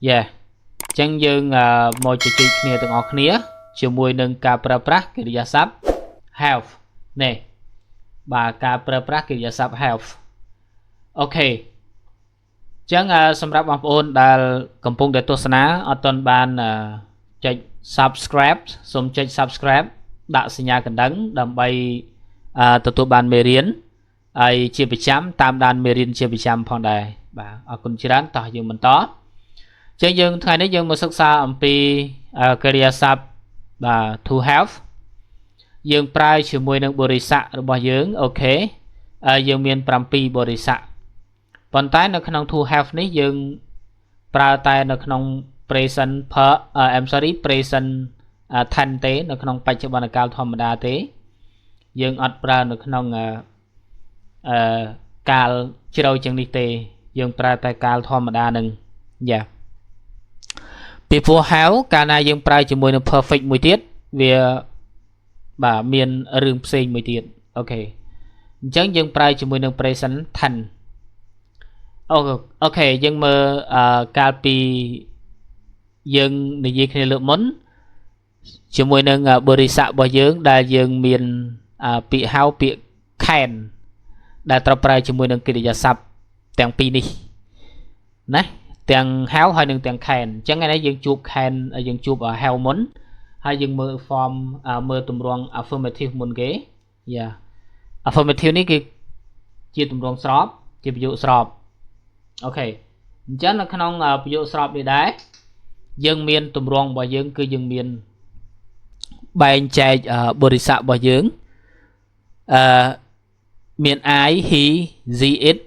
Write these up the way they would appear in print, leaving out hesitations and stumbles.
yeah ចឹងយើងមកជជែកគ្នាទាំងអស់គ្នាជាមួយនឹងការប្រើប្រាស់កិរិយាសព្ទ have នេះបាទការប្រើប្រាស់កិរិយាសព្ទ have អូខេចឹងសម្រាប់បងប្អូនដែលកំពុងតែទស្សនាអត់ទាន់បានចុច subscribe សូមចុច subscribe ដាក់សញ្ញាកណ្ដឹងដើម្បីទទួលបានមេរៀនហើយជាប្រចាំតាមដានមេរៀនជាប្រចាំផងដែរបាទអរគុណច្រើនតោះយើងបន្តចឹងយើងថ្ងៃនេះយើងមកសិក្សាអំពីកិរិយាសព្ទបាទ to have យើងប្រើជាមួយនឹងបរិស័ទរបស់យើងអូខេយើងមាន7បរិស័ទប៉ុន្តែនៅក្នុង to have នេះយើងប្រើតែនៅក្នុង present present tense ទេនៅក្នុងបច្ចុប្បន្នកាលធម្មតាទេយើងអត់ប្រើនៅក្នុងកាលជ្រៅជាងនេះទេយើងប្រើតែកាលធម្មតានឹងយ៉ាពីព្រោះ have កាលណាយើងប្រើជាមួយនឹង perfect មួយទៀតវាបាទមានរឿងផ្សេងមួយទៀតអូខេអញ្ចឹងយើងប្រើជាមួយនឹង present tense អូខេយើងមើលកាលពីយើងនិយាយគ្នាលើកមុនជាមួយនឹងបរិស័ទរបស់យើងដែលយើងមានពាក្យហៅពាក្យ can ដែលត្រូវប្រើជាមួយនឹងកិរិយាសព្ទទាំងពីរនេះណាទាំង have ហើយនិងទាំង can អញ្ចឹងថ្ងៃនេះយើងជួប can យើងជួប have មុនហើយយើងមើល form មើលទម្រង់ affirmative មុនគេយ៉ា affirmative នេះគឺជាទម្រង់ស្របជាប្រយោគស្របអូខេអញ្ចឹងនៅក្នុងប្រយោគស្របនេះដែរយើងមានទម្រង់របស់យើងគឺយើងមានបែងចែកបរិស័ទរបស់យើងមាន I he she it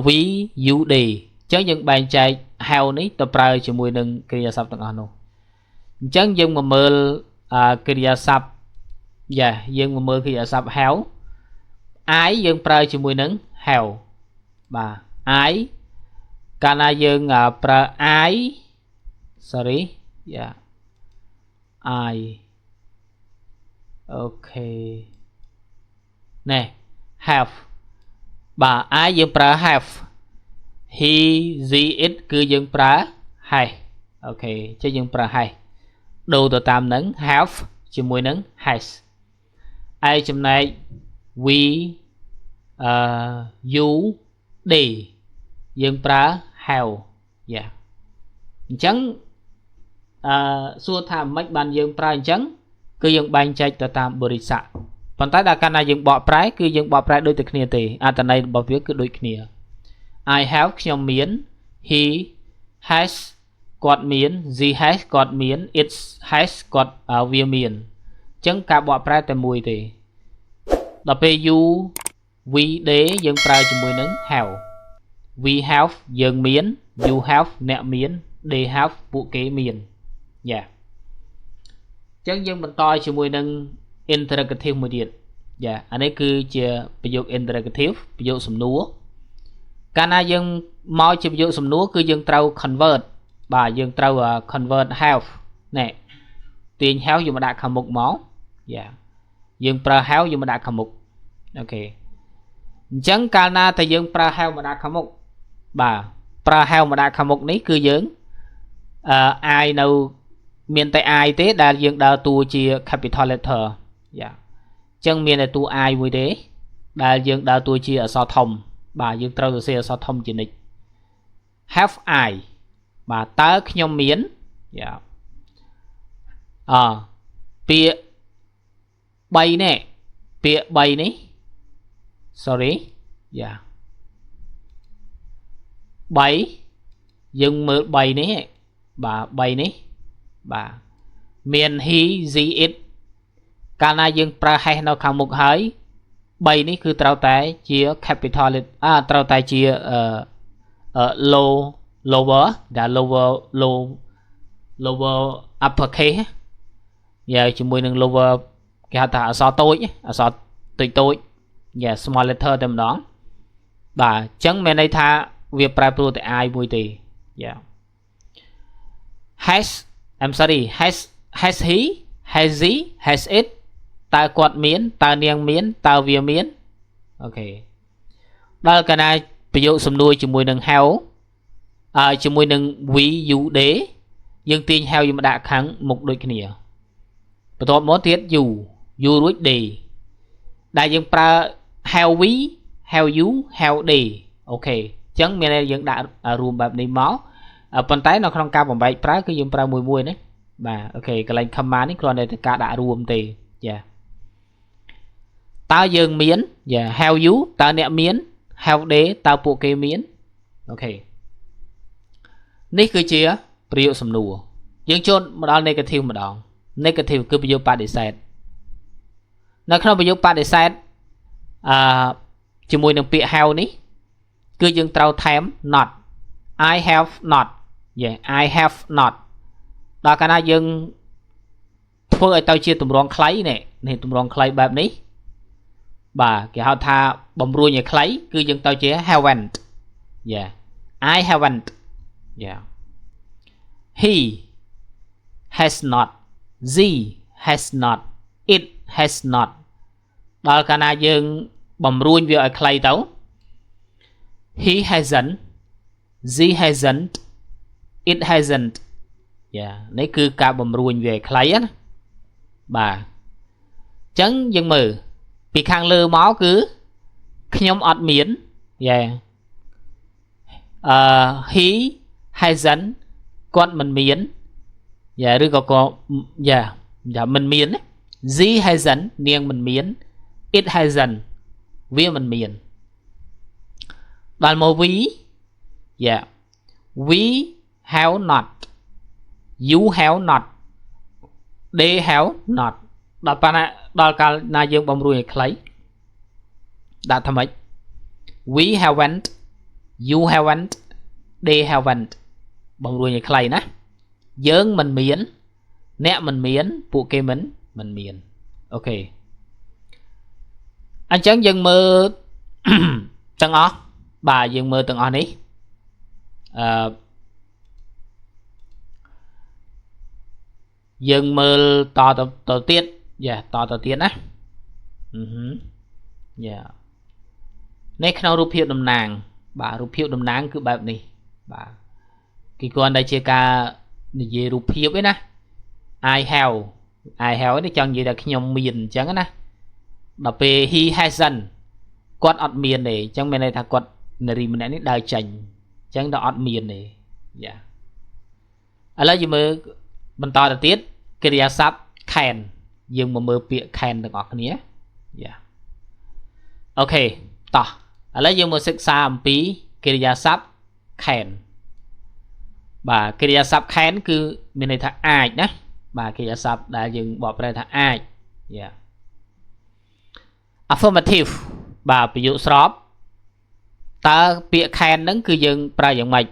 we you they អញ្ចឹងយើងបែងចែក have នេះទៅប្រើជាមួយនឹងកិរិយាសព្ទទាំងអស់នោះអញ្ចឹងយើងមកមើលកិរិយាសព្ទយ៉ាយើងមកមើលកិរិយាសព្ទ have I យើងប្រើជាមួយនឹង have បាទ I កាលណាយើងប្រើ I sorry យ៉ា I អូខេណែ have បាទ I យើងប្រើ have he she it គឺយើងប្រើ has អូខេអញ្ចឹងយើងប្រើ has ដូរទៅតាមនឹង have ជាមួយនឹង has ឯចំណែក we you they យើងប្រើ have យ៉ាអញ្ចឹងសួរថាមិនបានយើងប្រើអញ្ចឹងគឺយើងបែងចែកទៅតាមបរិស័ទប៉ុន្តែដល់កាលណាយើងបកប្រែគឺយើងបកប្រែដូចតែគ្នាទេអត្ថន័យរបស់វាគឺដូចគ្នា I have ខ្ញុំមាន he has គាត់មាន she has គាត់មាន it has គាត់វាមានអញ្ចឹងការបកប្រែតែមួយទេដល់ពេល you we they យើងប្រើជាមួយនឹង have we have យើងមាន you have អ្នកមាន they have ពួកគេមានយ៉ាអញ្ចឹងយើងបន្តជាមួយនឹង interrogative មួយទៀតយ៉ាអានេះគឺជាប្រយោគ interrogative ប្រយោគសំណួរកាលណាយើងមកជាប្រយោគសំណួរគឺយើងត្រូវ convert បាទយើងត្រូវ convert have ណែទាញ have យកមកដាក់ខាងមុខមកយ៉ាយើងប្រើ have យកមកដាក់ខាងមុខអូខេអញ្ចឹងកាលណាតែយើងប្រើ have មកដាក់ខាងមុខបាទប្រើ have មកដាក់ខាងមុខនេះគឺយើងI នៅមានតែ I ទេដែលយើងដើរតួជា capital letter យ៉ាអញ្ចឹងមានតែតួ I មួយទេដែលយើងដើរតួជាអក្សរធំបាទយើងត្រូវសរសេរអក្សរធំជានិច្ច have I បាទតើខ្ញុំមានយ៉ាពាក្យ3នេះពាក្យ3នេះ sorry យ៉ា3យើងមើល3នេះបាទ3នេះបាទមាន he she it កាលណាយើងប្រើ has នៅខាងមុខហើយ3នេះគឺត្រូវតែជា capital ត្រូវតែជាlower ដែល lower uppercase យ៉ាជាមួយនឹង lower គេហៅថាអក្សរតូចអក្សរតូចយ៉ា small letter តែម្ដងបាទអញ្ចឹងមានន័យថាវាប្រែប្រួលតែ I មួយទេយ៉ា has I'm sorry has he has she has it តើគាត់មានតើនាងមានតើវាមានអូខេដល់កាលណាប្រយោគសំណួរជាមួយនឹង how ជាមួយនឹង we you they យើងទាញ have យើងមកដាក់ខាងមុខដូចគ្នាបន្ទាប់មកទៀត you រួច they ដែលយើងប្រើ have we have you have they អូខេអញ្ចឹងមានន័យយើងដាក់រួមបែបនេះមកប៉ុន្តែនៅក្នុងការបំបែកប្រើគឺយើងប្រើមួយណាបាទអូខេកន្លែង command នេះគ្រាន់តែការដាក់រួមទេយ៉ាតើយើងមានយ៉ា have you តើអ្នកមាន have they តើពួកគេមានអូខេនេះគឺជាប្រយោគសំណួរយើងចូលមកដល់ negative ម្ដង negative គឺប្រយោគបដិសេធនៅក្នុងប្រយោគបដិសេធជាមួយនឹងពាក្យ have នេះគឺយើងត្រូវថែម not I have not I have not ដល់កាលណាយើងធ្វើឲ្យទៅជាទម្រង់ខ្លីនេះទម្រង់ខ្លីបែបនេះបាទគេហៅថាបំរួញឲ្យខ្លីគឺយើងទៅជា haven't I haven't he has not she has not it has not ដល់កាលណាយើងបំរួញវាឲ្យខ្លីទៅ he hasn't she hasn't it hasn't នេះគឺការបំរួញវាឲ្យខ្លីណាបាទអញ្ចឹងយើងមើលពីខាងលើមកគឺខ្ញុំអត់មាន he hasn't គាត់មិនមានឬក៏មិនមាន she hasn't នាងមិនមាន it hasn't វាមិនមានដល់មក we have not you have not they have not ដល់កាលណាយើងបំរួញឲ្យខ្លីដាក់ថាម៉េច we haven't you haven't they haven't បំរួញឲ្យខ្លីណាយើងមិនមានអ្នកមិនមានពួកគេមិនមានអូខេអញ្ចឹងយើងមើលទាំងអស់បាទយើងមើលទាំងអស់នេះយើងមើលតទៅទៀតតទៅទៀតណានេះក្នុងរូបភាពតំណាងបាទរូបភាពតំណាងគឺបែបនេះបាទគេគ្រាន់តែជាការនិយាយរូបភាពឯណា I have នេះចង់និយាយថាខ្ញុំមានអញ្ចឹងណាដល់ពេល he hasn't គាត់អត់មានទេអញ្ចឹងមានន័យថាគាត់នារីម្នាក់នេះដើរចេញអញ្ចឹងដល់អត់មានទេឥឡូវយើងមើលបន្តទៅទៀតកិរិយាសព្ទ can យើងមកមើលពាក្យ can ទាំងអស់គ្នាអូខេតោះឥឡូវយើងមកសិក្សាអំពីកិរិយាសព្ទ can បាទកិរិយាសព្ទ can គឺមានន័យថាអាចណាបាទកិរិយាសព្ទដែលយើងបកប្រែថាអាច affirmative បាទប្រយោគស្របតើពាក្យ can ហ្នឹងគឺយើងប្រើយ៉ាងម៉េច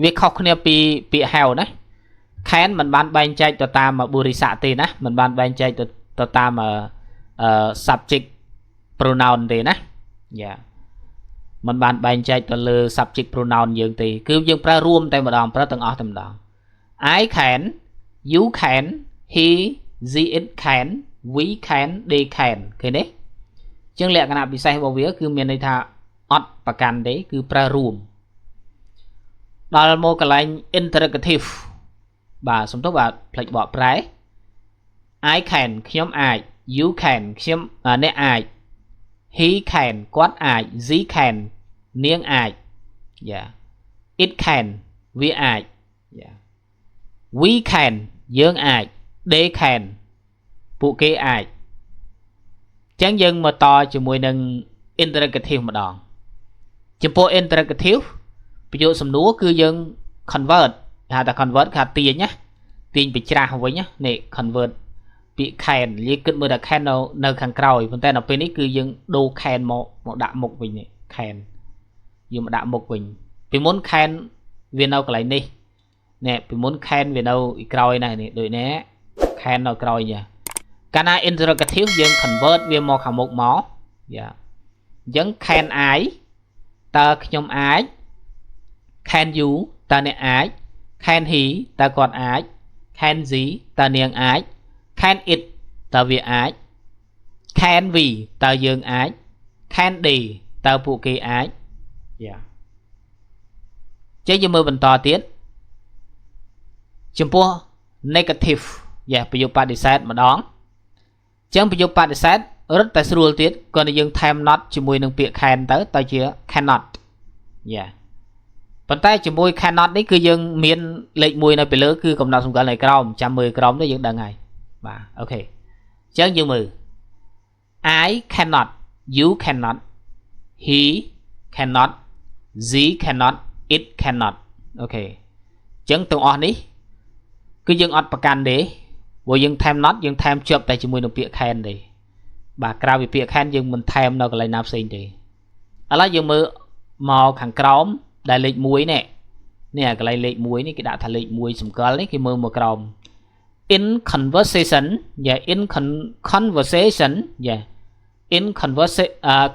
វាខុសគ្នាពីពាក្យ have ណា can មិនបានបែងចែកទៅតាមបុរិស័កទេណាមិនបានបែងចែកទៅតាមsubject pronoun ទេណាមិនបានបែងចែកទៅលើ subject pronoun យើងទេគឺយើងប្រើរួមតែម្ដងប្រើទាំងអស់តែម្ដង I can you can he she it can we can they can ឃើញទេជាងលក្ខណៈពិសេសរបស់វាគឺមានន័យថាអត់ប្រកាន់ទេគឺប្រើរួមដល់មកកន្លែង interrogative បាទសំទោសបាទផ្លេចបកប្រែ I can ខ្ញុំអាច you can ខ្ញុំអ្នកអាច he can គាត់អាច she can នាងអាច it can វាអាច we can យើងអាច they can ពួកគេអាចចឹងយើងមកតជាមួយនឹង interrogative ម្ដងចំពោះ interrogative ប្រយោគសំណួរគឺយើង convert ហៅថា convert គេទាញណាទាញពីច្រាស់វិញណានេះ convert ពាក្យ can យើងគិតមើលថា can នៅខាងក្រោយប៉ុន្តែដល់ពេលនេះគឺយើងដូរ can មកដាក់មុខវិញនេះ can យើងមកដាក់មុខវិញពីមុន can វានៅកន្លែងនេះនេះពីមុន can វានៅក្រោយណានេះដូចនេះ can នៅក្រោយនេះកាលណា interrogative យើង convert វាមកខាងមុខមកអញ្ចឹង can I តើខ្ញុំអាច can you តើអ្នកអាច can he តើគាត់អាច can she តើនាងអាច can it តើវាអាច can we តើយើងអាច can they តើពួកគេអាច Chứ như mơបន្តtiết chấm po negative dạ bây giờ bạn đi xét mà đón chẳng bây giờ bạn đi xét rất tại sao tiết còn là dương time not chỉ mùi nâng việc khen tới tao chưa cannot dạ phần tay chỉ mùi cannot đấy cứ dương miền lệnh mùi này bị lỡ cứ cầm nào xung quanh này crom 110 crom đấy dương đằng ngày và ok chẳng dương mừ I cannot you cannot he cannot she cannot it cannot ok chẳng tụi on đi cứ dương ọt bạc can đấy vô dương thêm nót dương thêm chụp tại chỉ mùi nông bịa khen đi bà cao bị bịa khen dương mình thêm đâu có lại nạp sinh đi ở đó dương mơ màu khẳng crom đại lịch muối nè nè cái lại lịch muối này cái đã thà lịch muối sủng cơ đấy cái mơ màu crom in conversation yeah in conversation yeah in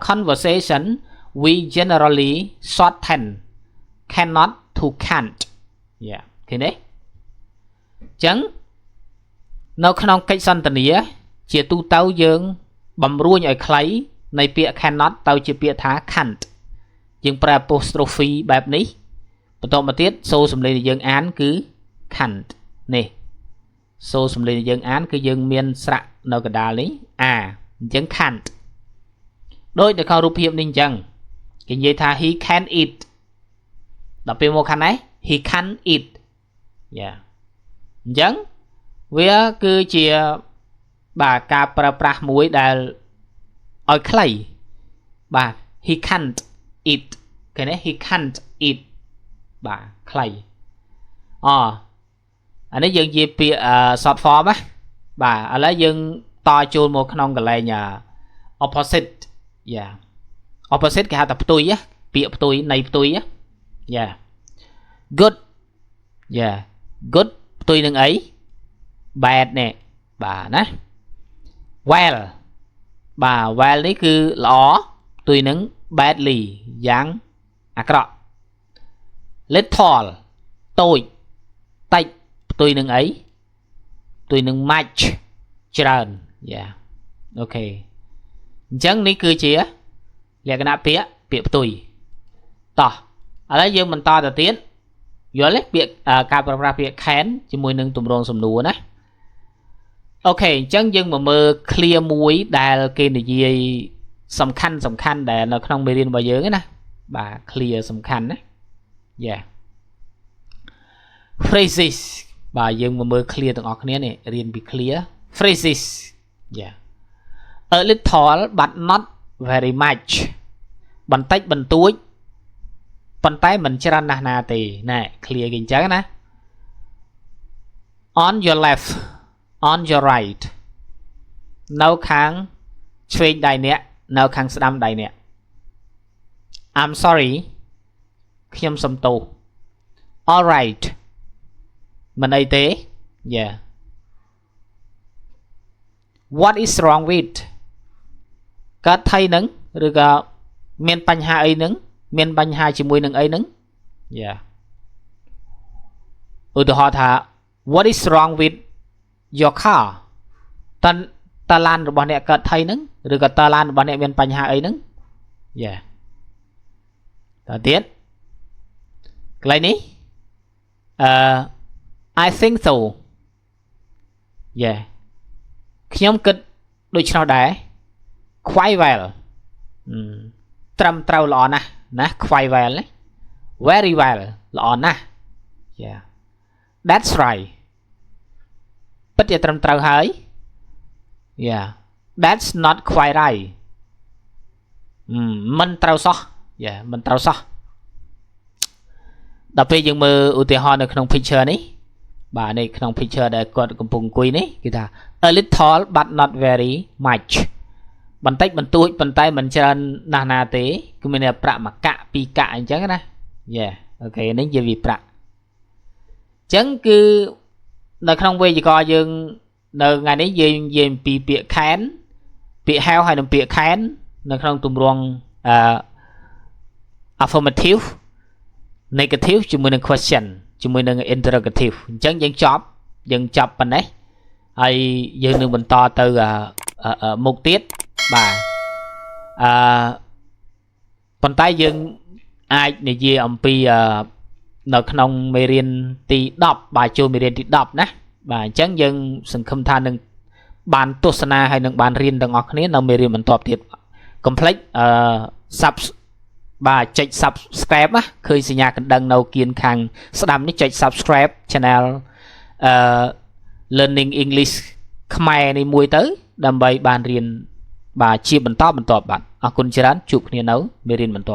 conversation we generally shorten cannot to can't yeah thế đấy chẳng nó không cách sanh tình nghĩa chỉ tu tao dương bầm ruồi ở khay này bịa cannot tao chỉ bịa thá can't dương apostropheแบบนี้bắt đầu mà tiết số sum lên dương án cứ can't nè số sum lên dương án cứ dương miên sạ nó cái đà lý dương can't đôi để khâu rụp hiệp ninh chẳng cái gì thà he can eat đọc bên một khăn ấy he can eat yeah chẳng vì cứ chỉ bà ca pra muối đà ở clay bà he can't eat cái này he can't eat bà clay anh ấy dừng gì bị short form á bà ở lấy dừng to chôn một khăn cái này nhà opposite yeah opposite cái hạt tập tôi á bị tôi này tôi á yeah good yeah good tôi đừng ấy bad nè bà nè well bà well đấy cứ ló tôi nứng badly dáng cọ little tôi tay tôi nứng ấy tôi nứng much trơn yeah ok chẳng ní cứ chỉ á là cái nạp pía tôi tỏ ở đây dương mình to từ tiến vô lấy việc cà phê việc kén chỉ mùi nâng tùm rong sầm nùa nè ok chẳng dương mà mơ clear muối đài kia này gì sầm khăn để nó không bị điên bao giờ cái nè bà clear sầm khăn đấy yeah phrases bà dương mà mơ clear từng ngọc này riêng bị clear phrases yeah a little but not very much bằng tách bằng túi bàn tay mình chưa ra nà thì nè clear kinh chắc nè on your left on your right nấu kháng chuyên đại nè nấu kháng đam đại nè I'm sorry khiêm sầm tù alright mình ấy tế yeah what is wrong with các thầy nứng rồi cả miền bánh hà ấy nứng miền bánh hà chỉ mùi nứng ấy nứng yeah từ họ thả what is wrong with your car ta lan rồi bọn nè các thầy nứng rồi cả ta lan bọn nè miền bánh hà ấy nứng yeah ta tiết cái này I think so yeah khi nhóm kịch đôi chân nào đấy quite well trầm trâu lọ nè quite well đấy very well lọ nè yeah that's right bất giờ trầm trâu hơi yeah that's not quite right mình trâu so yeah mình trâu so đọc về những mơ ưu tiên hòn ở trong picture này bà này trong picture để còn cầm phùng quỳ này kita a little but not very much bàn tay bàn túi bàn tay mình chân nà tế cứ mình là prạ mà cạ pi cạ anh chắc nè yeah ok nên giờ vì prạ chẳng cứ nơi không về gì coi dương nơi ngày đấy về pi bịa khán bịa heo hay là bịa khán nơi không tùm ruộng affirmative negative chúng mình là question chúng mình là interrogative chẳng dân chop bên đấy hay dân đừng mình to từ mục tiết bà bàn tay dân ai này gì ông pi នៅក្នុងមេរៀនទី10បាទចូលមេរៀនទី10ណាបាទអញ្ចឹងយើងសង្ឃឹមថានឹងបានទស្សនាហើយនឹងបានរៀនទាំងអស់គ្នានៅមេរៀនបន្តទៀត complete sub បាទចុច subscribe ណាឃើញសញ្ញាកណ្ដឹងនៅគៀនខាងស្ដាំនេះចុច subscribe channel learning English ខ្មែរនេះមួយទៅដើម្បីបានរៀនបាទជាបន្តបាទអរគុណច្រើនជួបគ្នានៅមេរៀនបន្ត